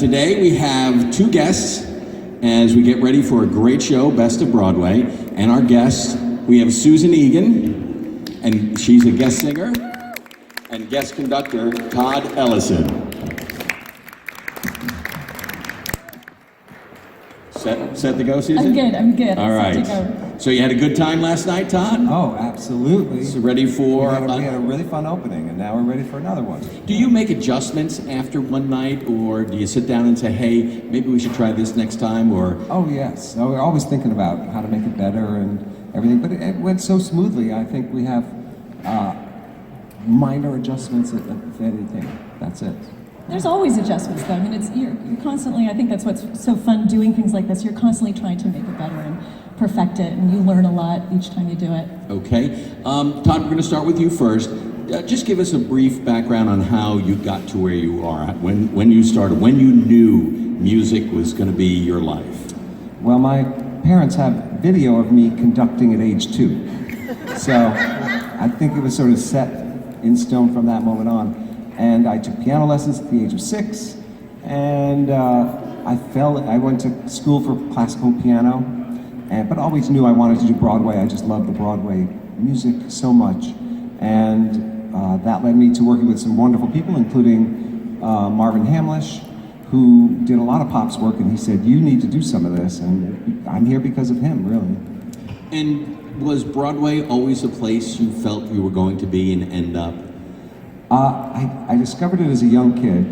today we have two guests as we get ready for a great show, Best of Broadway. And our guests, we have Susan Egan, and she's a guest singer, and guest conductor, Todd Ellison. Set to go, Susan? I'm good. All right. Set to go. So you had a good time last night, Todd? Oh, absolutely. So ready for... We had a really fun opening, and now we're ready for another one. Do you make adjustments after one night, or do you sit down and say, hey, maybe we should try this next time, or... Oh, yes. We're always thinking about how to make it better and everything, but it went so smoothly. I think we have minor adjustments, if anything. That's it. There's always adjustments, though. I mean, you're constantly, I think that's what's so fun doing things like this. You're constantly trying to make it better and perfect it, and you learn a lot each time you do it. Okay. Todd, we're going to start with you first. Just give us a brief background on how you got to where you are, when you started, when you knew music was going to be your life. Well, my parents have video of me conducting at age 2. So I think it was sort of set in stone from that moment on. And I took piano lessons at the age of 6, and I went to school for classical piano, but always knew I wanted to do Broadway. I just loved the Broadway music so much. And that led me to working with some wonderful people, including Marvin Hamlish, who did a lot of Pop's work, and he said, you need to do some of this, and I'm here because of him, really. And was Broadway always a place you felt you were going to be and end up? I discovered it as a young kid,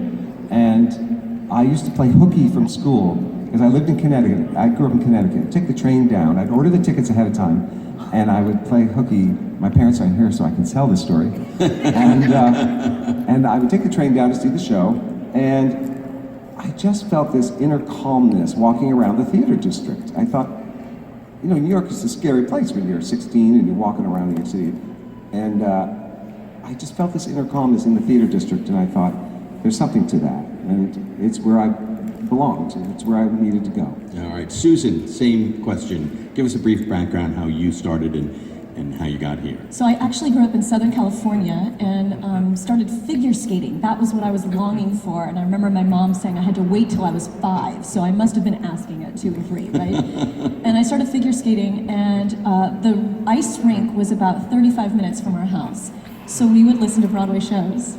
and I used to play hooky from school, because I lived in Connecticut. I grew up in Connecticut. I'd take the train down. I'd order the tickets ahead of time, and I would play hooky. My parents aren't here, so I can tell this story. And I would take the train down to see the show, and I just felt this inner calmness walking around the theater district. I thought, you know, New York is a scary place when you're 16 and you're walking around New York City. And I just felt this inner calmness in the theater district, and I thought, there's something to that, and it's where I belonged, and it's where I needed to go. All right, Susan, same question. Give us a brief background how you started and how you got here. So I actually grew up in Southern California and started figure skating. That was what I was longing for, and I remember my mom saying I had to wait till I was 5, so I must have been asking at 2 or 3, right? And I started figure skating, and the ice rink was about 35 minutes from our house. So we would listen to Broadway shows,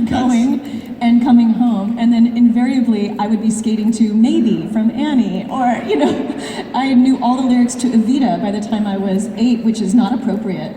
going and coming home, and then invariably I would be skating to Maybe from Annie, or, you know, I knew all the lyrics to Evita by the time I was 8, which is not appropriate.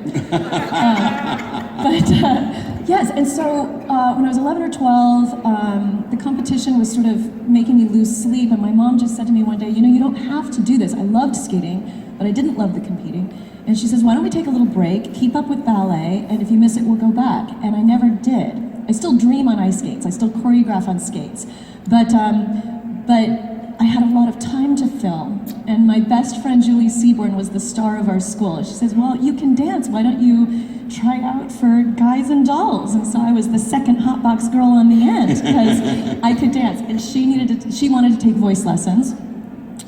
Yes, and so when I was 11 or 12, the competition was sort of making me lose sleep, and my mom just said to me one day, you know, you don't have to do this. I loved skating, but I didn't love the competing. And she says, why don't we take a little break, keep up with ballet, and if you miss it, we'll go back. And I never did. I still dream on ice skates. I still choreograph on skates. But I had a lot of time to fill. And my best friend, Julie Seaborn, was the star of our school. She says, well, you can dance. Why don't you try out for Guys and Dolls? And so I was the second hot box girl on the end because I could dance. And she wanted to take voice lessons.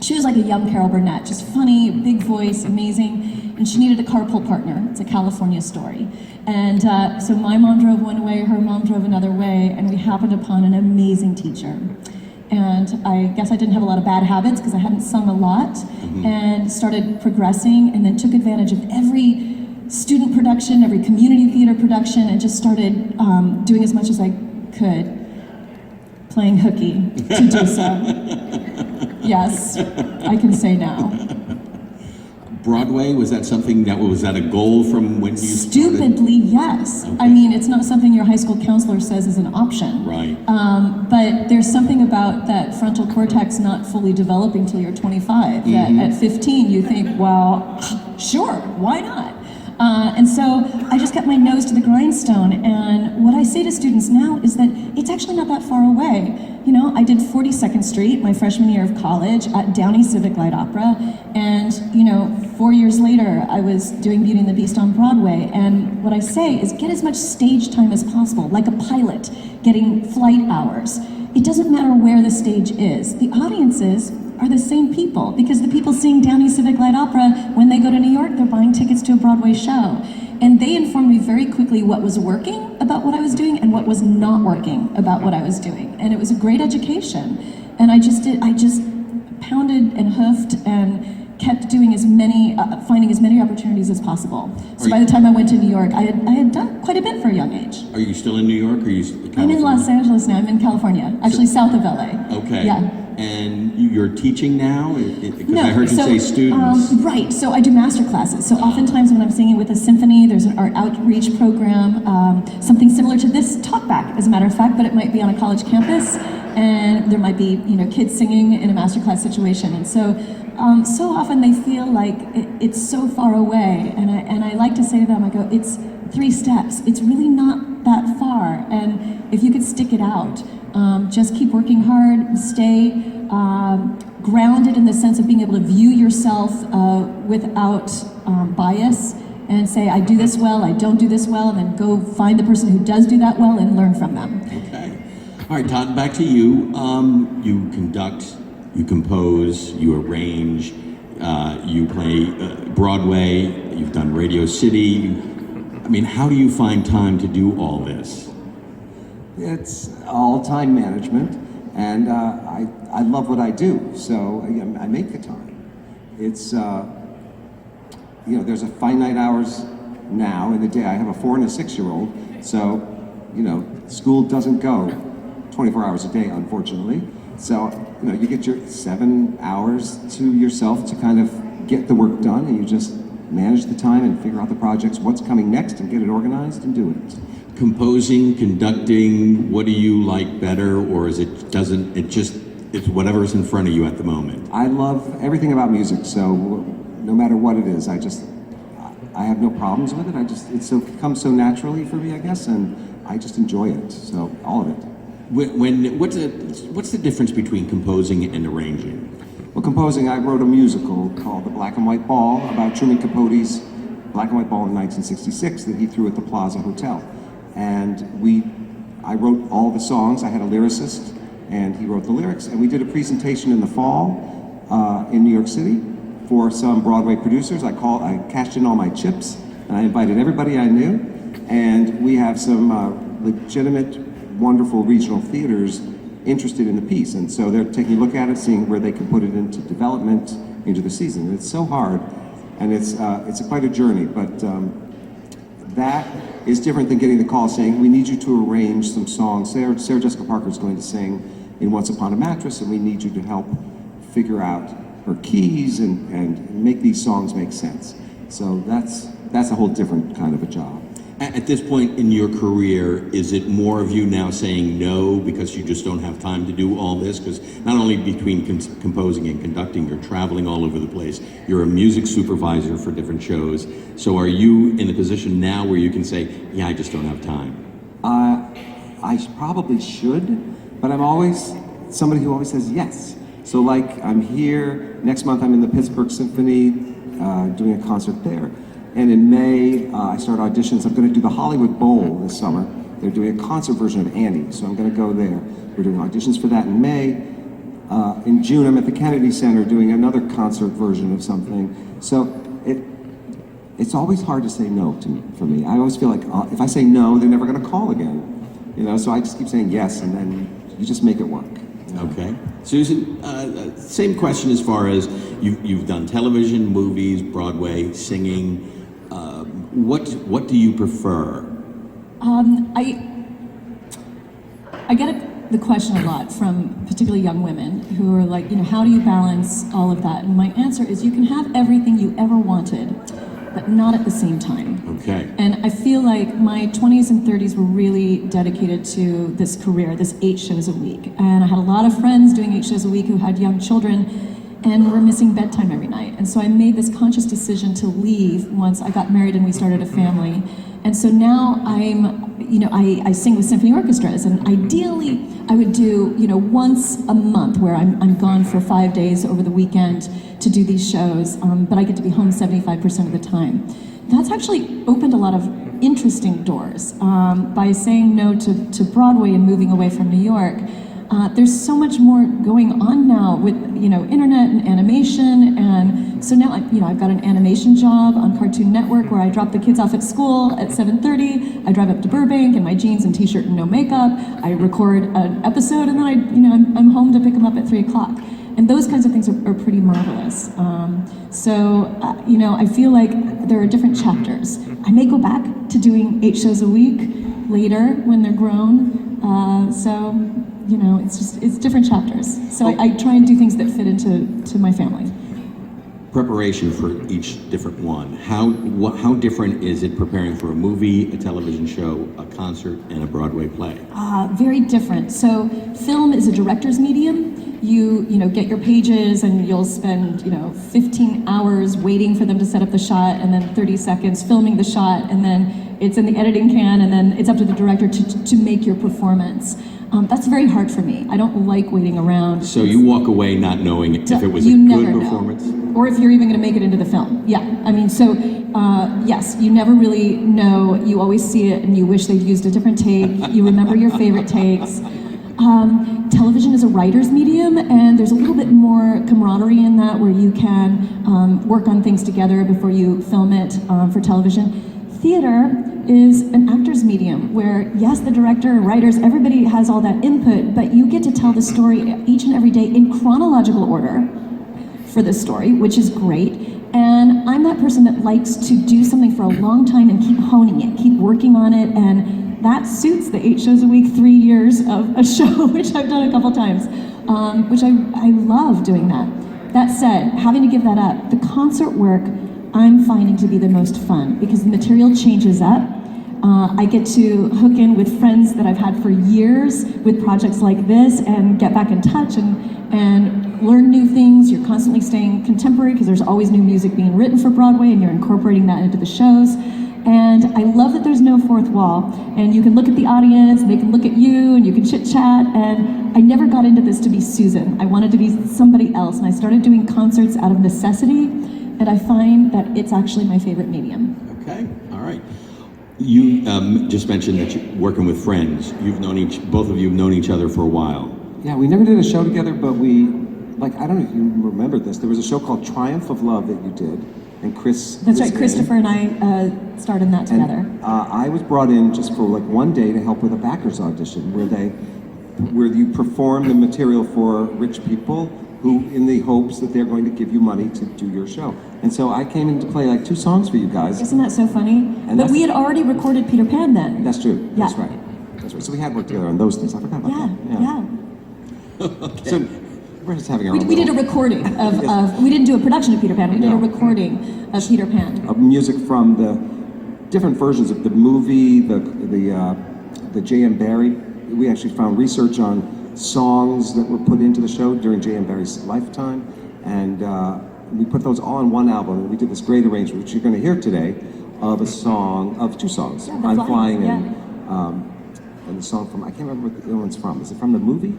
She was like a young Carol Burnett, just funny, big voice, amazing. And she needed a carpool partner. It's a California story. And so my mom drove one way, her mom drove another way, and we happened upon an amazing teacher. And I guess I didn't have a lot of bad habits because I hadn't sung a lot, and started progressing, and then took advantage of every student production, every community theater production, and just started doing as much as I could, playing hooky to do so. Yes, I can say now. Broadway, was that something was that a goal from when you started? Stupidly, yes. Okay. I mean, it's not something your high school counselor says is an option. Right. But there's something about that frontal cortex not fully developing till you're 25, that at 15 you think, well, sure, why not? And so I just kept my nose to the grindstone, and what I say to students now is that it's actually not that far away. You know, I did 42nd Street my freshman year of college at Downey Civic Light Opera, and, you know, 4 years later I was doing Beauty and the Beast on Broadway, and what I say is get as much stage time as possible, like a pilot getting flight hours. It doesn't matter where the stage is. The audiences are the same people, because the people seeing Downey Civic Light Opera, when they go to New York, they're buying tickets to a Broadway show. And they informed me very quickly what was working about what I was doing and what was not working about what I was doing. And it was a great education. And I just pounded and hoofed and kept doing finding as many opportunities as possible. So by the time I went to New York, I had done quite a bit for a young age. Are you still in New York, or are you I'm in Los Angeles now. I'm in California, actually south of LA. Okay. Yeah. And you're teaching now? Because No, I heard you say students. Right, so I do master classes. So oftentimes when I'm singing with a symphony, there's an art outreach program, something similar to this talkback, as a matter of fact, but it might be on a college campus, and there might be kids singing in a masterclass situation. And so often they feel like it's so far away, and I like to say to them, I go, it's 3 steps. It's really not that far, and if you could stick it out, just keep working hard, stay grounded in the sense of being able to view yourself without bias, and say, I do this well, I don't do this well, and then go find the person who does do that well and learn from them. Okay. All right, Todd, back to you. You conduct, you compose, you arrange, you play Broadway, you've done Radio City. I mean, how do you find time to do all this? It's all time management, and I love what I do, so I make the time. It's, there's a finite hours now in the day. I have a 4 and a 6-year-old, so, school doesn't go 24 hours a day, unfortunately. So, you get your 7 hours to yourself to kind of get the work done, and you just manage the time and figure out the projects, what's coming next, and get it organized and do it. Composing, conducting, what do you like better, or is it's whatever's in front of you at the moment? I love everything about music, so no matter what it is, I have no problems with it. It comes so naturally for me, I guess, and I just enjoy it, so all of it. What's the difference between composing and arranging? Well, composing, I wrote a musical called The Black and White Ball about Truman Capote's Black and White Ball in 1966 that he threw at the Plaza Hotel. And I wrote all the songs. I had a lyricist, and he wrote the lyrics. And we did a presentation in the fall in New York City for some Broadway producers. I cashed in all my chips, and I invited everybody I knew. And we have some legitimate, wonderful regional theaters interested in the piece. And so they're taking a look at it, seeing where they can put it into development, into the season. And it's so hard, and it's quite a journey. But that is different than getting the call saying, we need you to arrange some songs. Sarah Jessica Parker is going to sing in Once Upon a Mattress, and we need you to help figure out her keys and make these songs make sense. So that's a whole different kind of a job. At this point in your career, is it more of you now saying no because you just don't have time to do all this? Because not only between composing and conducting, you're traveling all over the place. You're a music supervisor for different shows. So are you in a position now where you can say, yeah, I just don't have time? I probably should, but I'm always somebody who always says yes. So like, I'm here, next month I'm in the Pittsburgh Symphony doing a concert there. And in May, I start auditions. I'm going to do the Hollywood Bowl this summer. They're doing a concert version of Annie, so I'm going to go there. We're doing auditions for that in May. In June, I'm at the Kennedy Center doing another concert version of something. So it's always hard to say no for me. I always feel like if I say no, they're never going to call again. So I just keep saying yes, and then you just make it work. Okay. Susan, same question as far as you've done television, movies, Broadway, singing. What do you prefer? I get the question a lot from particularly young women who are like, how do you balance all of that? And my answer is you can have everything you ever wanted, but not at the same time. Okay. And I feel like my 20s and 30s were really dedicated to this career, this 8 shows a week. And I had a lot of friends doing 8 shows a week who had young children and were missing bedtime every night. And so I made this conscious decision to leave once I got married and we started a family. And so now I sing with symphony orchestras, and ideally I would do, once a month where I'm gone for 5 days over the weekend to do these shows, but I get to be home 75% of the time. That's actually opened a lot of interesting doors. By saying no to Broadway and moving away from New York, there's so much more going on now with internet and animation, and so now I've got an animation job on Cartoon Network where I drop the kids off at school at 7:30. I drive up to Burbank in my jeans and t-shirt and no makeup. I record an episode, and then I'm home to pick them up at 3 o'clock. And those kinds of things are pretty marvelous. You know, I feel like there are different chapters. I may go back to doing 8 shows a week later when they're grown. You know, it's different chapters. So I try and do things that fit into my family. Preparation for each different one. How different is it preparing for a movie, a television show, a concert, and a Broadway play? Very different. So film is a director's medium. You know, get your pages and you'll spend, 15 hours waiting for them to set up the shot, and then 30 seconds filming the shot, and then it's in the editing can, and then it's up to the director to make your performance. That's very hard for me. I don't like waiting around. So you walk away not knowing if it was a never good know. performance? Or if you're even going to make it into the film. Yeah, I mean, so yes, you never really know. You always see it and you wish they'd used a different take. You remember your favorite takes. Television is a writer's medium, and there's a little bit more camaraderie in that, where you can work on things together before you film it for television. Theater is an actor's medium, where yes, the director, writers, everybody has all that input, but you get to tell the story each and every day in chronological order for the story, which is great. And I'm that person that likes to do something for a long time and keep honing it, keep working on it, and that suits the 8 shows a week, 3 years of a show, which I've done a couple times, which I love doing that. That said, having to give that up, the concert work I'm finding to be the most fun, because the material changes up. I get to hook in with friends that I've had for years with projects like this and get back in touch and learn new things. You're constantly staying contemporary because there's always new music being written for Broadway, and you're incorporating that into the shows. And I love that there's no fourth wall, and you can look at the audience, and they can look at you, and you can chit chat. And I never got into this to be Susan. I wanted to be somebody else, and I started doing concerts out of necessity, and I find that it's actually my favorite medium. Okay, all right. You just mentioned that you're working with friends. Both of you have known each other for a while. Yeah, we never did a show together, but I don't know if you remember this, there was a show called Triumph of Love that you did, and Chris... That's right, Christopher and I starred in that together. And, I was brought in just for one day to help with a backers audition, where you perform the material for rich people who, in the hopes that they're going to give you money to do your show. And so I came in to play 2 songs for you guys. Isn't that so funny? But we had already recorded Peter Pan then. That's true, Yeah. That's right. So we had worked together on those things, I forgot about that. Yeah. Okay. So we're just having our own We did a recording of we didn't do a production of Peter Pan, we did a recording of Peter Pan. Of music from the different versions of the movie, the J.M. Barrie. We actually found research on songs that were put into the show during J.M. Barrie's lifetime, and we put those all in one album, and we did this great arrangement, which you're going to hear today, of 2 songs, Yeah, I'm Flying, yeah. and the song from, I can't remember what the other one's from. Is it from the movie?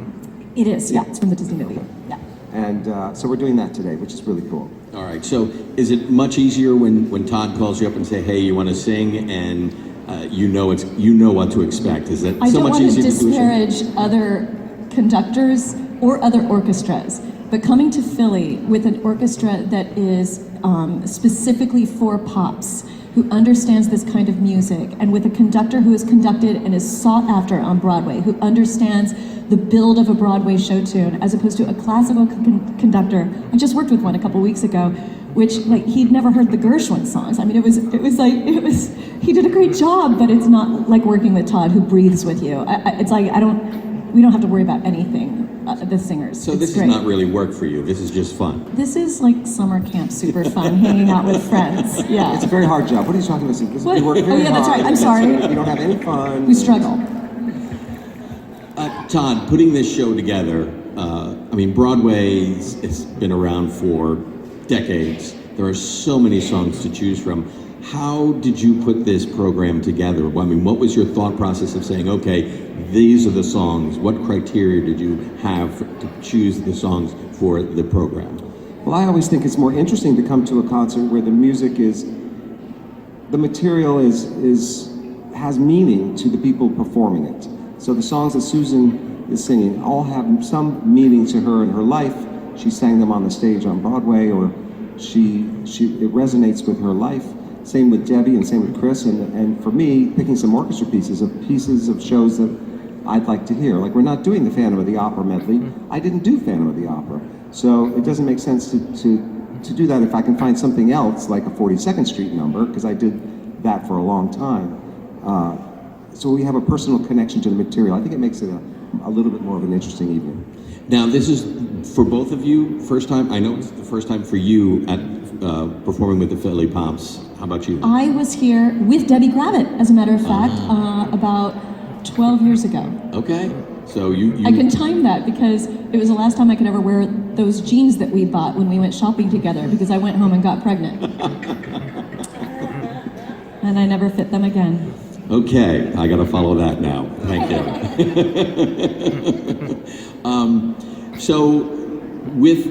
It is, yeah, it's from the Disney movie. Yeah. And so we're doing that today, which is really cool. All right, so is it much easier when Todd calls you up and say, hey, you want to sing, and you know what to expect? Is that so much easier to do? I don't want to disparage other conductors or other orchestras, but coming to Philly with an orchestra that is specifically for pops, who understands this kind of music, and with a conductor who is conducted and is sought after on Broadway, who understands the build of a Broadway show tune, as opposed to a classical conductor. I just worked with one a couple weeks ago, which he'd never heard the Gershwin songs. I mean, he did a great job, but it's not like working with Todd, who breathes with you. We don't have to worry about anything, the singers. So this is not really work for you, this is just fun. This is like summer camp, super fun, hanging out with friends, yeah. It's a very hard job. What are you talking about? What? We work very That's hard, right, I'm sorry. We don't have any fun. We struggle. Todd, putting this show together, Broadway's been around for decades. There are so many songs to choose from. How did you put this program together? What was your thought process of saying, okay, these are the songs? What criteria did you have to choose the songs for the program? Well, I always think it's more interesting to come to a concert where the music the material has meaning to the people performing it. So the songs that Susan is singing all have some meaning to her in her life. She sang them on the stage on Broadway, or it resonates with her life. Same with Debbie and same with Chris, and for me, picking some orchestra pieces of shows that I'd like to hear. Like, we're not doing the Phantom of the Opera medley. I didn't do Phantom of the Opera. So it doesn't make sense to do that if I can find something else, like a 42nd Street number, because I did that for a long time. So we have a personal connection to the material. I think it makes it a little bit more of an interesting evening. Now, this is for both of you, first time. I know it's the first time for you at performing with the Philly Pops. How about you? I was here with Debbie Gravitt, as a matter of fact, about 12 years ago. Okay, so you I can time that because it was the last time I could ever wear those jeans that we bought when we went shopping together, because I went home and got pregnant. And I never fit them again. Okay, I got to follow that now. Thank you. So, with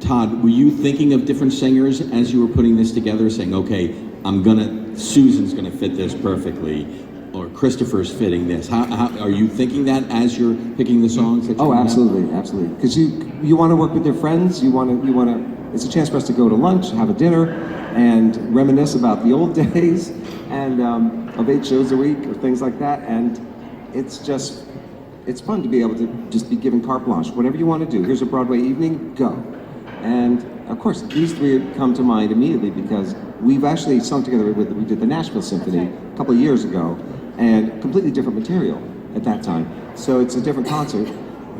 Todd, were you thinking of different singers as you were putting this together, saying, "Okay, Susan's gonna fit this perfectly," or Christopher's fitting this? How are you thinking that as you're picking the songs? That Oh, absolutely, absolutely. Because you want to work with your friends. You want to. It's a chance for us to go to lunch, have a dinner, and reminisce about the old days and of 8 shows a week or things like that. And it's fun to be able to just be given carte blanche. Whatever you want to do. Here's a Broadway evening. Go. And of course, these three come to mind immediately because we've actually sung together we did the Nashville Symphony a couple of years ago, and completely different material at that time. So it's a different concert.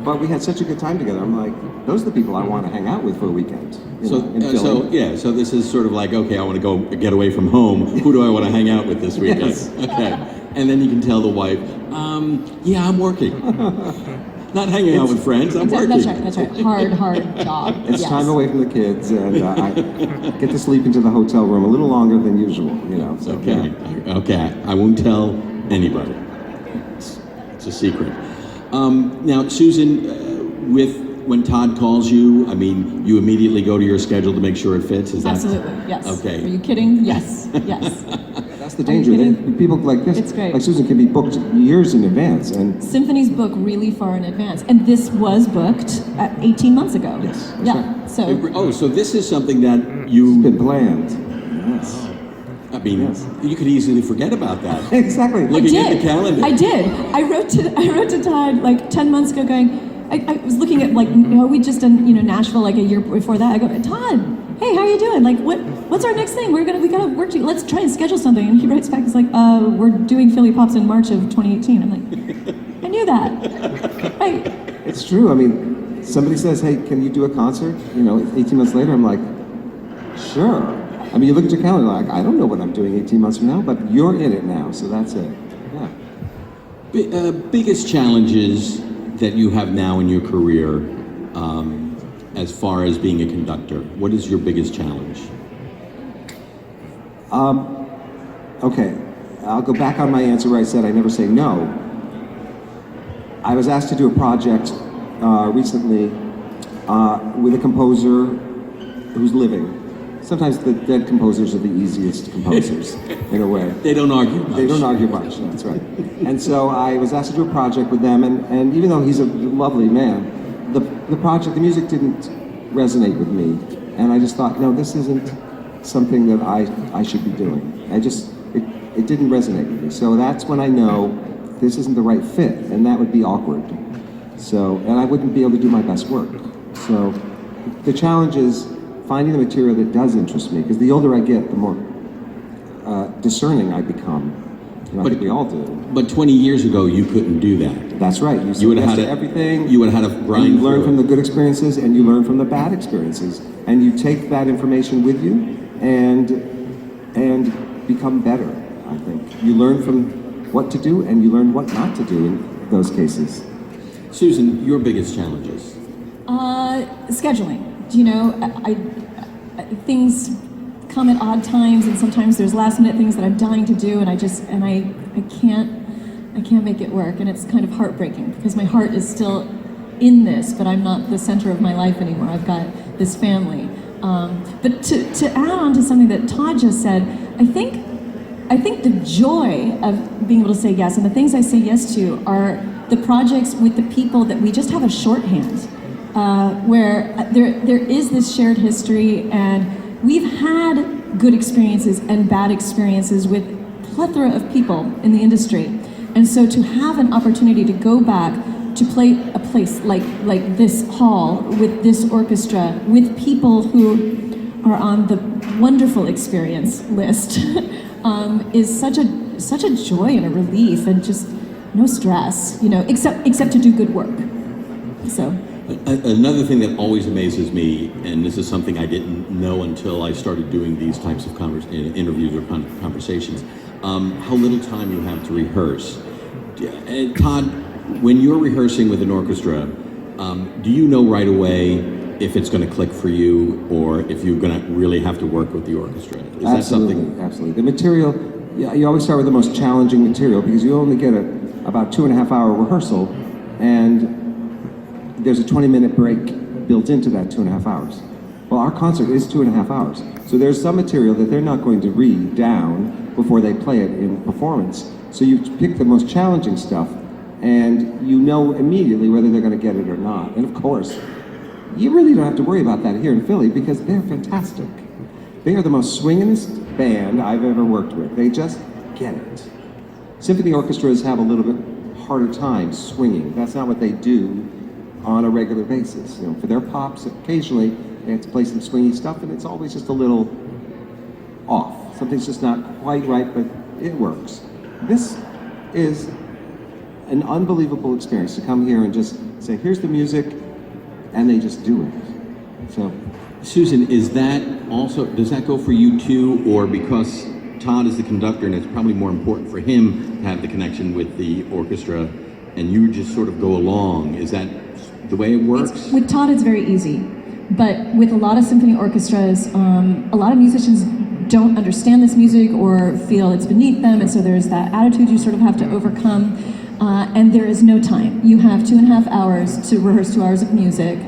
But we had such a good time together. I'm like, those are the people I want to hang out with for a weekend. So this is sort of like, okay, I want to go get away from home. Who do I want to hang out with this weekend? Yes. Okay. And then you can tell the wife, yeah, I'm working. Not hanging out with friends, I'm working. That's right. Hard job. It's Yes. time away from the kids, and I get to sleep into the hotel room a little longer than usual, So, Okay, yeah. okay. I won't tell anybody. It's a secret. Now, Susan, when Todd calls you, I mean, you immediately go to your schedule to make sure it fits. Is that Absolutely, yes. Okay. Are you kidding? Yes, yes. That's the danger. Are you kidding? People like this, It's great. like Susan, can be booked years in advance, and Symphonies book really far in advance, and this was booked 18 months ago. Yes, that's Yeah. right. So this is something that it's you, been planned. Yes. I mean, Yes. you could easily forget about that. Exactly. Looking at the calendar. I did. I wrote to Todd like 10 months ago, going. I was looking at we'd just done Nashville like a year before that. I go, Todd, hey, how are you doing? Like, what's our next thing? We gotta work together. Let's try and schedule something. And he writes back, he's like, we're doing Philly Pops in March of 2018. I'm like, I knew that. Right. It's true. I mean, somebody says, hey, can you do a concert? 18 months later, I'm like, sure. I mean, you look at your calendar, like, I don't know what I'm doing 18 months from now, but you're in it now, so that's it. Yeah. Biggest challenges that you have now in your career as far as being a conductor? What is your biggest challenge? Okay, I'll go back on my answer where I said I never say no. I was asked to do a project recently with a composer who's living. Sometimes the dead composers are the easiest composers, in a way. They don't argue much. They don't argue much, that's right. And so I was asked to do a project with them, and even though he's a lovely man, the music didn't resonate with me. And I just thought, no, this isn't something that I should be doing. It didn't resonate with me. So that's when I know this isn't the right fit, and that would be awkward. So, and I wouldn't be able to do my best work. So the challenge is finding the material that does interest me, because the older I get, the more discerning I become. I think we all do. But 20 years ago, you couldn't do that. That's right. You would have had everything. You would have had to grind. You learn through from it. the good experiences, and you learn from the bad experiences, and you take that information with you, and become better. I think you learn from what to do, and you learn what not to do in those cases. Susan, your biggest challenges? Scheduling. Things come at odd times, and sometimes there's last minute things that I'm dying to do, and I can't make it work, and it's kind of heartbreaking because my heart is still in this, but I'm not the center of my life anymore. I've got this family. But to add on to something that Todd just said, I think the joy of being able to say yes, and the things I say yes to are the projects with the people that we just have a shorthand, where there is this shared history, and we've had good experiences and bad experiences with a plethora of people in the industry. And so to have an opportunity to go back to play a place like this hall with this orchestra, with people who are on the wonderful experience list, is such a joy and a relief, and just no stress, except to do good work. So. Another thing that always amazes me, and this is something I didn't know until I started doing these types of interviews or conversations, how little time you have to rehearse. Todd, when you're rehearsing with an orchestra, do you know right away if it's going to click for you, or if you're going to really have to work with the orchestra? Is that something? Absolutely. The material, you always start with the most challenging material, because you only get about 2.5 hour rehearsal, and there's a 20-minute break built into that 2.5 hours. Well, our concert is 2.5 hours. So there's some material that they're not going to read down before they play it in performance. So you pick the most challenging stuff, and you know immediately whether they're going to get it or not. And of course, you really don't have to worry about that here in Philly, because they're fantastic. They are the most swinginest band I've ever worked with. They just get it. Symphony orchestras have a little bit harder time swinging. That's not what they do on a regular basis. For their pops, occasionally they have to play some swingy stuff, and it's always just a little off. Something's just not quite right, but it works. This is an unbelievable experience to come here and just say, here's the music, and they just do it. So, Susan, does that go for you too, or because Todd is the conductor and it's probably more important for him to have the connection with the orchestra, and you just sort of go along? Is that the way it works? With Todd, it's very easy. But with a lot of symphony orchestras, a lot of musicians don't understand this music or feel it's beneath them, and so there's that attitude you sort of have to overcome. And there is no time. You have 2.5 hours to rehearse 2 hours of music,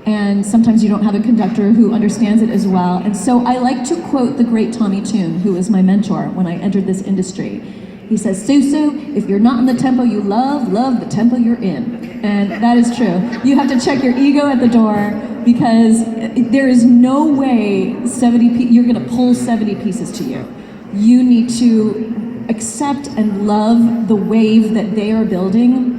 and sometimes you don't have a conductor who understands it as well. And so I like to quote the great Tommy Tune, who was my mentor when I entered this industry. He says, Susu, if you're not in the tempo you love the tempo you're in. And that is true. You have to check your ego at the door, because there is no way you're going to pull 70 pieces to you. You need to accept and love the wave that they are building,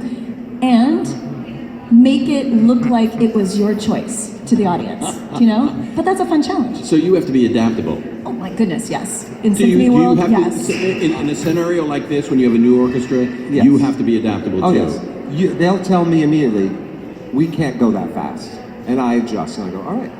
and make it look like it was your choice to the audience, But that's a fun challenge. So you have to be adaptable. Oh my goodness, yes. In Do you symphony world, have yes. in a scenario like this, when you have a new orchestra, Yes. you have to be adaptable too? Oh yes. They'll tell me immediately, we can't go that fast. And I adjust, and I go, all right.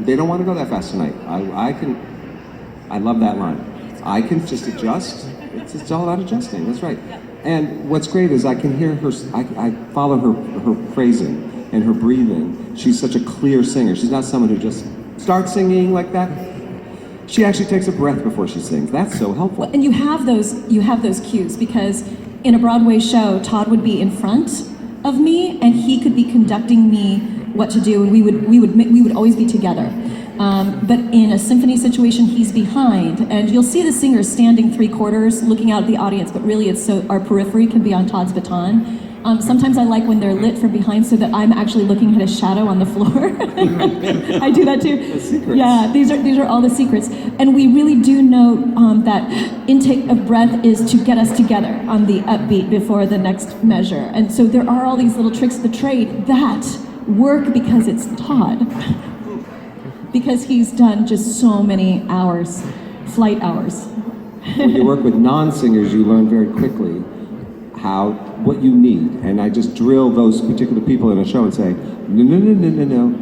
They don't want to go that fast tonight. I love that line. I can just adjust. It's all about adjusting, that's right. And what's great is I can hear her, I follow her phrasing and her breathing. She's such a clear singer. She's not someone who just starts singing like that. She actually takes a breath before she sings. That's so helpful. Well, and you have those cues, because in a Broadway show, Todd would be in front of me, and he could be conducting me what to do, and we would always be together. But in a symphony situation, he's behind, and you'll see the singer standing 3/4, looking out at the audience, but really our periphery can be on Todd's baton. Sometimes I like when they're lit from behind, so that I'm actually looking at a shadow on the floor. I do that too. The secrets. Yeah, these are all the secrets. And we really do know that intake of breath is to get us together on the upbeat before the next measure. And so there are all these little tricks of the trade that work because it's Todd. Because he's done just so many hours, flight hours. When you work with non-singers, you learn very quickly what you need. And I just drill those particular people in a show and say, no,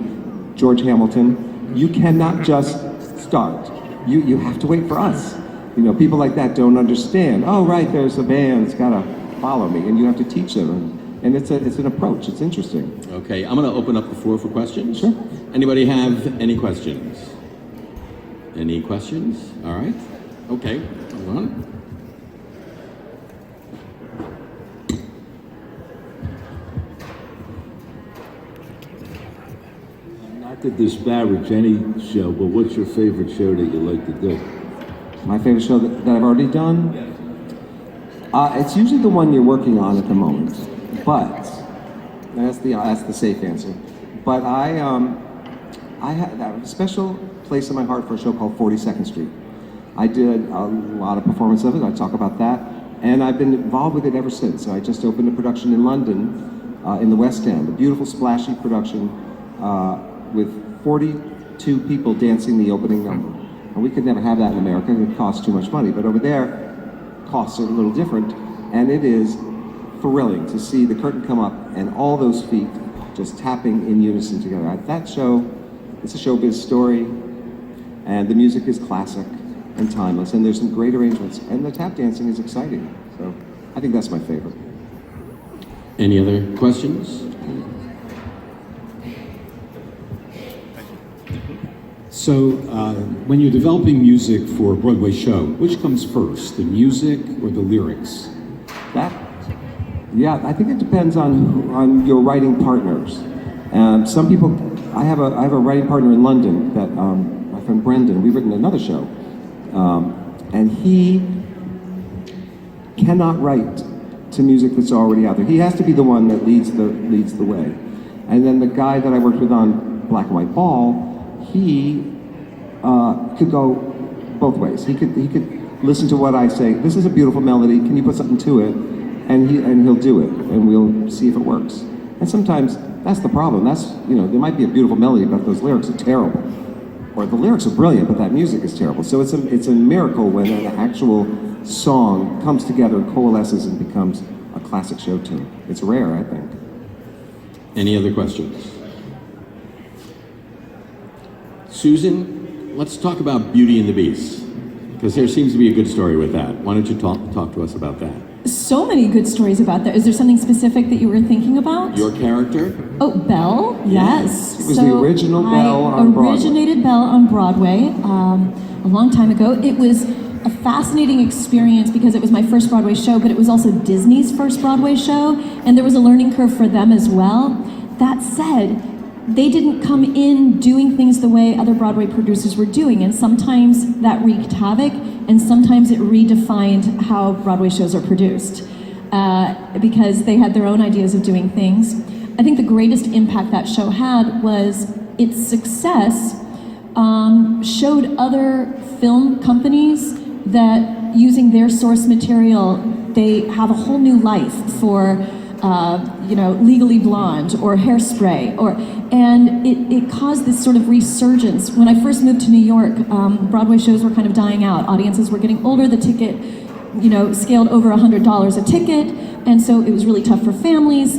George Hamilton, you cannot just start. You have to wait for us. People like that don't understand. Oh, right, there's a band, it's got to follow me. And you have to teach them. And it's an approach, it's interesting. Okay, I'm going to open up the floor for questions. Sure. Anybody have any questions? Any questions? All right. Okay, hold on. Not to disparage any show, but what's your favorite show that you like to do? My favorite show that I've already done? It's usually the one you're working on at the moment. But that's the safe answer. But I have a special place in my heart for a show called 42nd Street. I did a lot of performance of it. I talk about that. And I've been involved with it ever since. So I just opened a production in London, in the West End, a beautiful splashy production with 42 people dancing the opening number. And we could never have that in America, it costs too much money. But over there, costs are a little different, and it is thrilling to see the curtain come up and all those feet just tapping in unison together. That show, it's a showbiz story, and the music is classic and timeless, and there's some great arrangements, and the tap dancing is exciting. So I think that's my favorite. Any other questions? So, when you're developing music for a Broadway show, which comes first, the music or the lyrics? Yeah, I think it depends on your writing partners. Some people, I have a writing partner in London that my friend Brendan. We've written another show, and he cannot write to music that's already out there. He has to be the one that leads the way. And then the guy that I worked with on Black and White Ball, he could go both ways. He could listen to what I say. This is a beautiful melody. Can you put something to it? And he'll do it, and we'll see if it works. And sometimes that's the problem. There might be a beautiful melody, but those lyrics are terrible, or the lyrics are brilliant, but that music is terrible. So it's a miracle when an actual song comes together, coalesces, and becomes a classic show tune. It's rare, I think. Any other questions? Susan, let's talk about Beauty and the Beast, because there seems to be a good story with that. Why don't you talk to us about that? So many good stories about that. Is there something specific that you were thinking about? Your character? Oh, Belle, yes. It was the original Belle on Broadway. I originated Belle on Broadway a long time ago. It was a fascinating experience because it was my first Broadway show, but it was also Disney's first Broadway show, and there was a learning curve for them as well. That said, they didn't come in doing things the way other Broadway producers were doing, and sometimes that wreaked havoc, and sometimes it redefined how Broadway shows are produced, because they had their own ideas of doing things. I think the greatest impact that show had was its success showed other film companies that using their source material, they have a whole new life for Legally Blonde or Hairspray, and it caused this sort of resurgence. When I first moved to New York, Broadway shows were kind of dying out. Audiences were getting older. The ticket, scaled over $100 a ticket, and so it was really tough for families.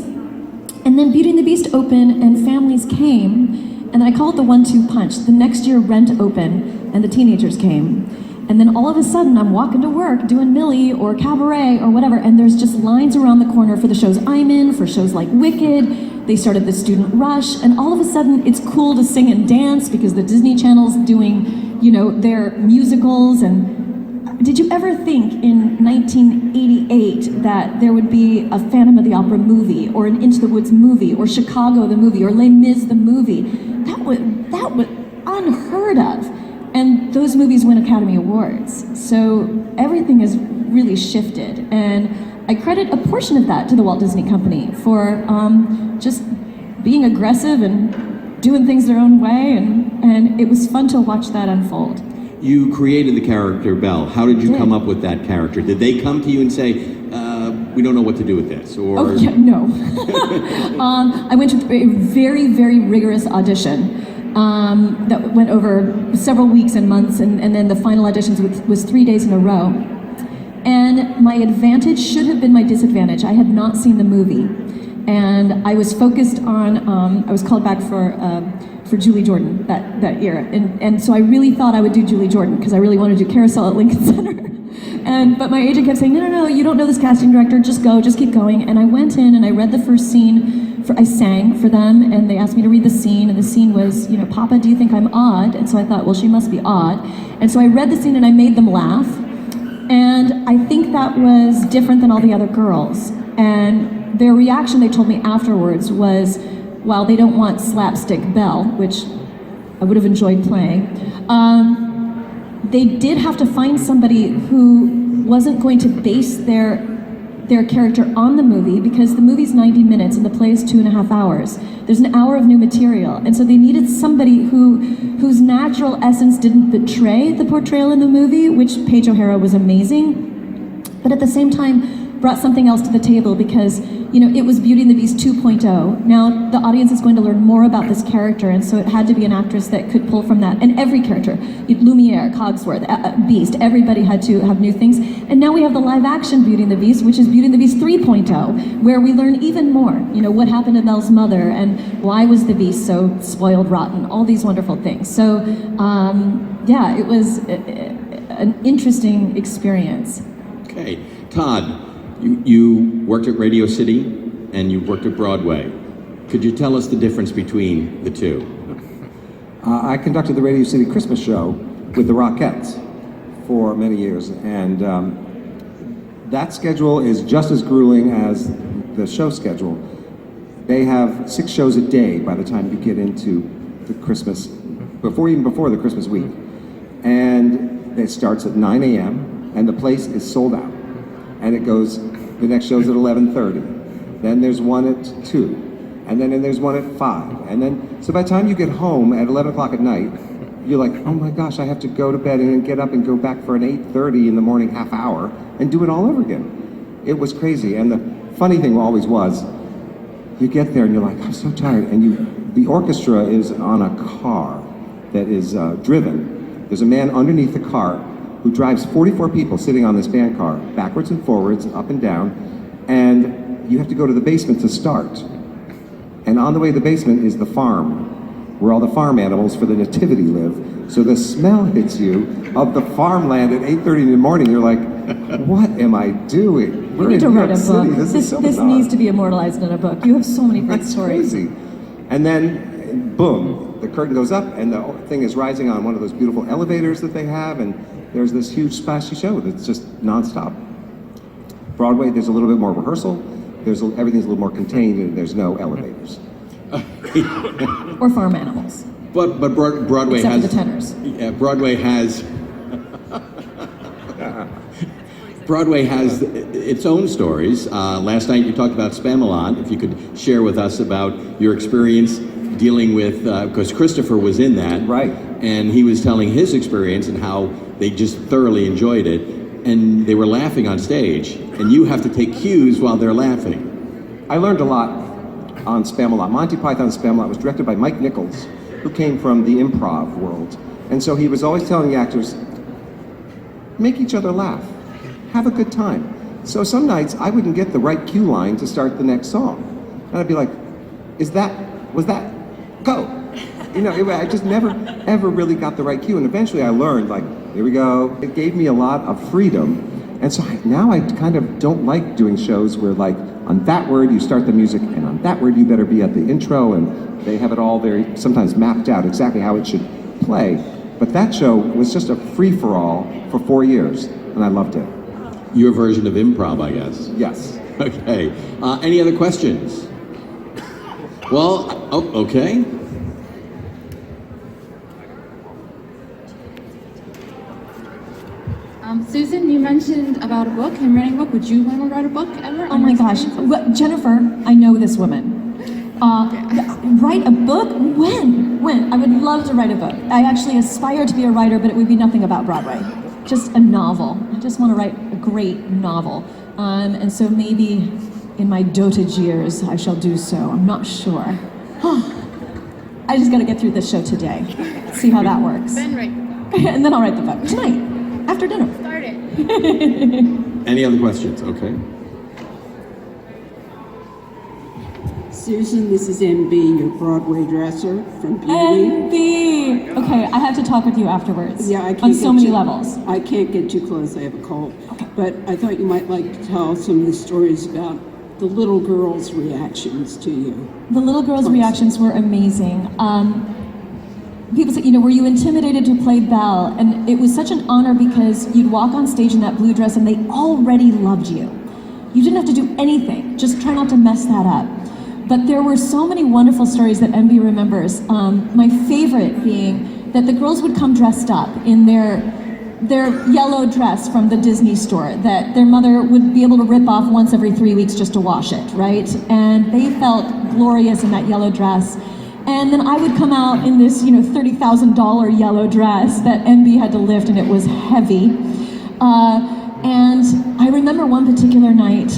And then Beauty and the Beast opened, and families came, and I call it the 1-2 punch. The next year, Rent opened, and the teenagers came. And then all of a sudden, I'm walking to work doing Millie or Cabaret or whatever, and there's just lines around the corner for the shows I'm in, for shows like Wicked. They started the Student Rush, and all of a sudden, it's cool to sing and dance because the Disney Channel's doing, their musicals. And did you ever think in 1988 that there would be a Phantom of the Opera movie, or an Into the Woods movie, or Chicago the movie, or Les Mis the movie? That was unheard of. And those movies win Academy Awards. So everything has really shifted. And I credit a portion of that to the Walt Disney Company for just being aggressive and doing things their own way. And it was fun to watch that unfold. You created the character Belle. How did you come up with that character? Did they come to you and say, we don't know what to do with this? Or... Oh, yeah, no. I went to a very, very rigorous audition. That went over several weeks and months, and then the final auditions was 3 days in a row. And my advantage should have been my disadvantage. I had not seen the movie, and I was focused on, I was called back for Julie Jordan that year, and so I really thought I would do Julie Jordan, because I really wanted to do Carousel at Lincoln Center. But my agent kept saying, no, you don't know this casting director, just go, just keep going. And I went in and I read the first scene, I sang for them, and they asked me to read the scene, and the scene was, Papa, do you think I'm odd? And so I thought, well, she must be odd. And so I read the scene and I made them laugh. And I think that was different than all the other girls. And their reaction, they told me afterwards, was, while they don't want slapstick Belle, which I would have enjoyed playing, they did have to find somebody who wasn't going to base their character on the movie, because the movie's 90 minutes and the play is 2.5 hours. There's an hour of new material, and so they needed somebody whose natural essence didn't betray the portrayal in the movie, which Paige O'Hara was amazing, but at the same time brought something else to the table because, it was Beauty and the Beast 2.0. Now the audience is going to learn more about this character, and so it had to be an actress that could pull from that. And every character, Lumiere, Cogsworth, Beast, everybody had to have new things. And now we have the live action Beauty and the Beast, which is Beauty and the Beast 3.0, where we learn even more. What happened to Mel's mother, and why was the Beast so spoiled rotten, all these wonderful things. So yeah, it was an interesting experience. Okay, Todd, you worked at Radio City and you worked at Broadway. Could you tell us the difference between the two? I conducted the Radio City Christmas show with the Rockettes for many years, and that schedule is just as grueling as the show schedule. They have 6 shows a day by the time you get into the Christmas, even before the Christmas week. And it starts at 9 a.m. and the place is sold out. And it goes, the next show's at 11:30. Then there's one at 2. And then there's one at 5. And then, so by the time you get home at 11 o'clock at night, you're like, oh my gosh, I have to go to bed and then get up and go back for an 8:30 in the morning half hour and do it all over again. It was crazy. And the funny thing always was, you get there and you're like, I'm so tired. And the orchestra is on a car that is driven. There's a man underneath the car who drives 44 people sitting on this band car, backwards and forwards, up and down, and you have to go to the basement to start. And on the way to the basement is the farm, where all the farm animals for the nativity live. So the smell hits you of the farmland at 8:30 in the morning. You're like, what am I doing? You need to write a book. This This needs to be immortalized in a book. You have so many great That's stories. crazy. And then, boom, the curtain goes up and the thing is rising on one of those beautiful elevators that they have, and there's this huge splashy show that's just nonstop. Broadway, there's a little bit more rehearsal. Everything's a little more contained, and there's no elevators. Or farm animals. But Broadway Except has for the tenors. Yeah, Broadway has its own stories. Last night you talked about Spamalot. If you could share with us about your experience dealing with, because Christopher was in that, Right. And he was telling his experience and how they just thoroughly enjoyed it, and they were laughing on stage, and you have to take cues while they're laughing. I learned a lot on Spamalot. Monty Python's Spamalot was directed by Mike Nichols, who came from the improv world. And so he was always telling the actors, make each other laugh, have a good time. So some nights I wouldn't get the right cue line to start the next song. And I'd be like, was that, go. I just never, ever really got the right cue. And eventually I learned, like, here we go. It gave me a lot of freedom. And so now I kind of don't like doing shows where, like, on that word you start the music, and on that word you better be at the intro, and they have it all very, sometimes mapped out exactly how it should play. But that show was just a free-for-all for 4 years, and I loved it. Your version of improv, I guess. Yes. Okay. Any other questions? Well, okay. Susan, you mentioned about a book and writing a book. Would you want to write a book ever? Oh my gosh. Well, Jennifer, I know this woman. Write a book? When? I would love to write a book. I actually aspire to be a writer, but it would be nothing about Broadway. Just a novel. I just want to write a great novel. And so maybe in my dotage years, I shall do so. I'm not sure. I just got to get through this show today. See how that works. Then write the book. And then I'll write the book tonight, after dinner. Start it. Any other questions? Okay. Susan, this is MB, your Broadway dresser from Beauty. MB! Okay, I have to talk with you afterwards. Yeah, I can't on so get many too- levels. I can't get too close, I have a cold. But I thought you might like to tell some of the stories about the little girls' reactions to you. The little girls' reactions were amazing. People say, were you intimidated to play Belle? And it was such an honor because you'd walk on stage in that blue dress and they already loved you. You didn't have to do anything, just try not to mess that up. But there were so many wonderful stories that MB remembers. My favorite being that the girls would come dressed up in their yellow dress from the Disney store that their mother would be able to rip off once every 3 weeks just to wash it, right? And they felt glorious in that yellow dress. And then I would come out in this, $30,000 yellow dress that MB had to lift, and it was heavy. And I remember one particular night,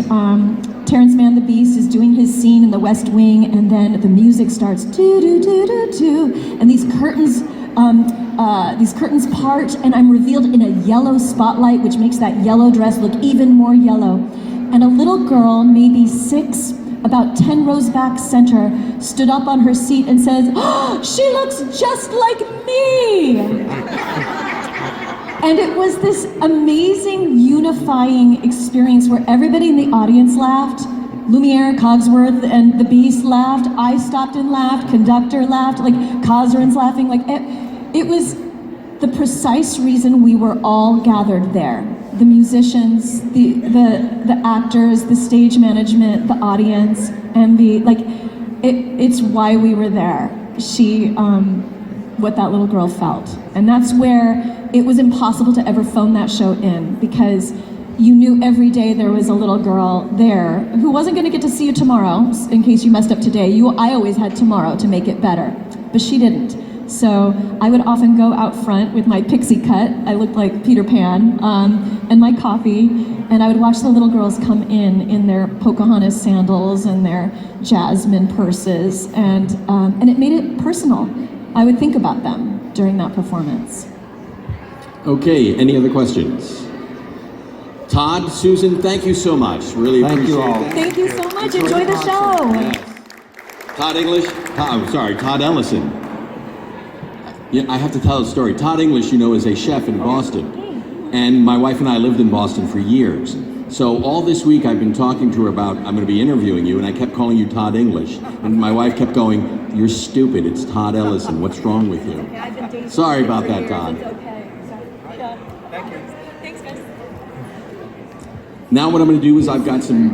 Terrence Mann the Beast is doing his scene in the West Wing, and then the music starts, do do do do do, and these curtains part, and I'm revealed in a yellow spotlight, which makes that yellow dress look even more yellow. And a little girl, maybe 6, about 10 rows back center, stood up on her seat and says, "Oh, she looks just like me!" And it was this amazing, unifying experience where everybody in the audience laughed. Lumiere, Cogsworth, and the Beast laughed. I stopped and laughed. Conductor laughed. Like, Coserin's laughing. Like, it was the precise reason we were all gathered there. The musicians, the actors, the stage management, the audience, and it's why we were there. What that little girl felt. And that's where it was impossible to ever phone that show in, because you knew every day there was a little girl there who wasn't going to get to see you tomorrow in case you messed up today. I always had tomorrow to make it better, but she didn't. So I would often go out front with my pixie cut, I looked like Peter Pan, and my coffee, and I would watch the little girls come in their Pocahontas sandals and their jasmine purses, and it made it personal. I would think about them during that performance. Okay, any other questions? Todd, Susan, thank you so much. Really Thank appreciate you all. that. Thank you so much. Enjoy the show. Yes. Todd Ellison. Yeah, I have to tell a story. Todd English, is a chef in Boston. And my wife and I lived in Boston for years. So all this week I've been talking to her about, I'm going to be interviewing you, and I kept calling you Todd English. And my wife kept going, "You're stupid, it's Todd Ellison. What's wrong with you?" Sorry about that, Todd. Now what I'm going to do is I've got some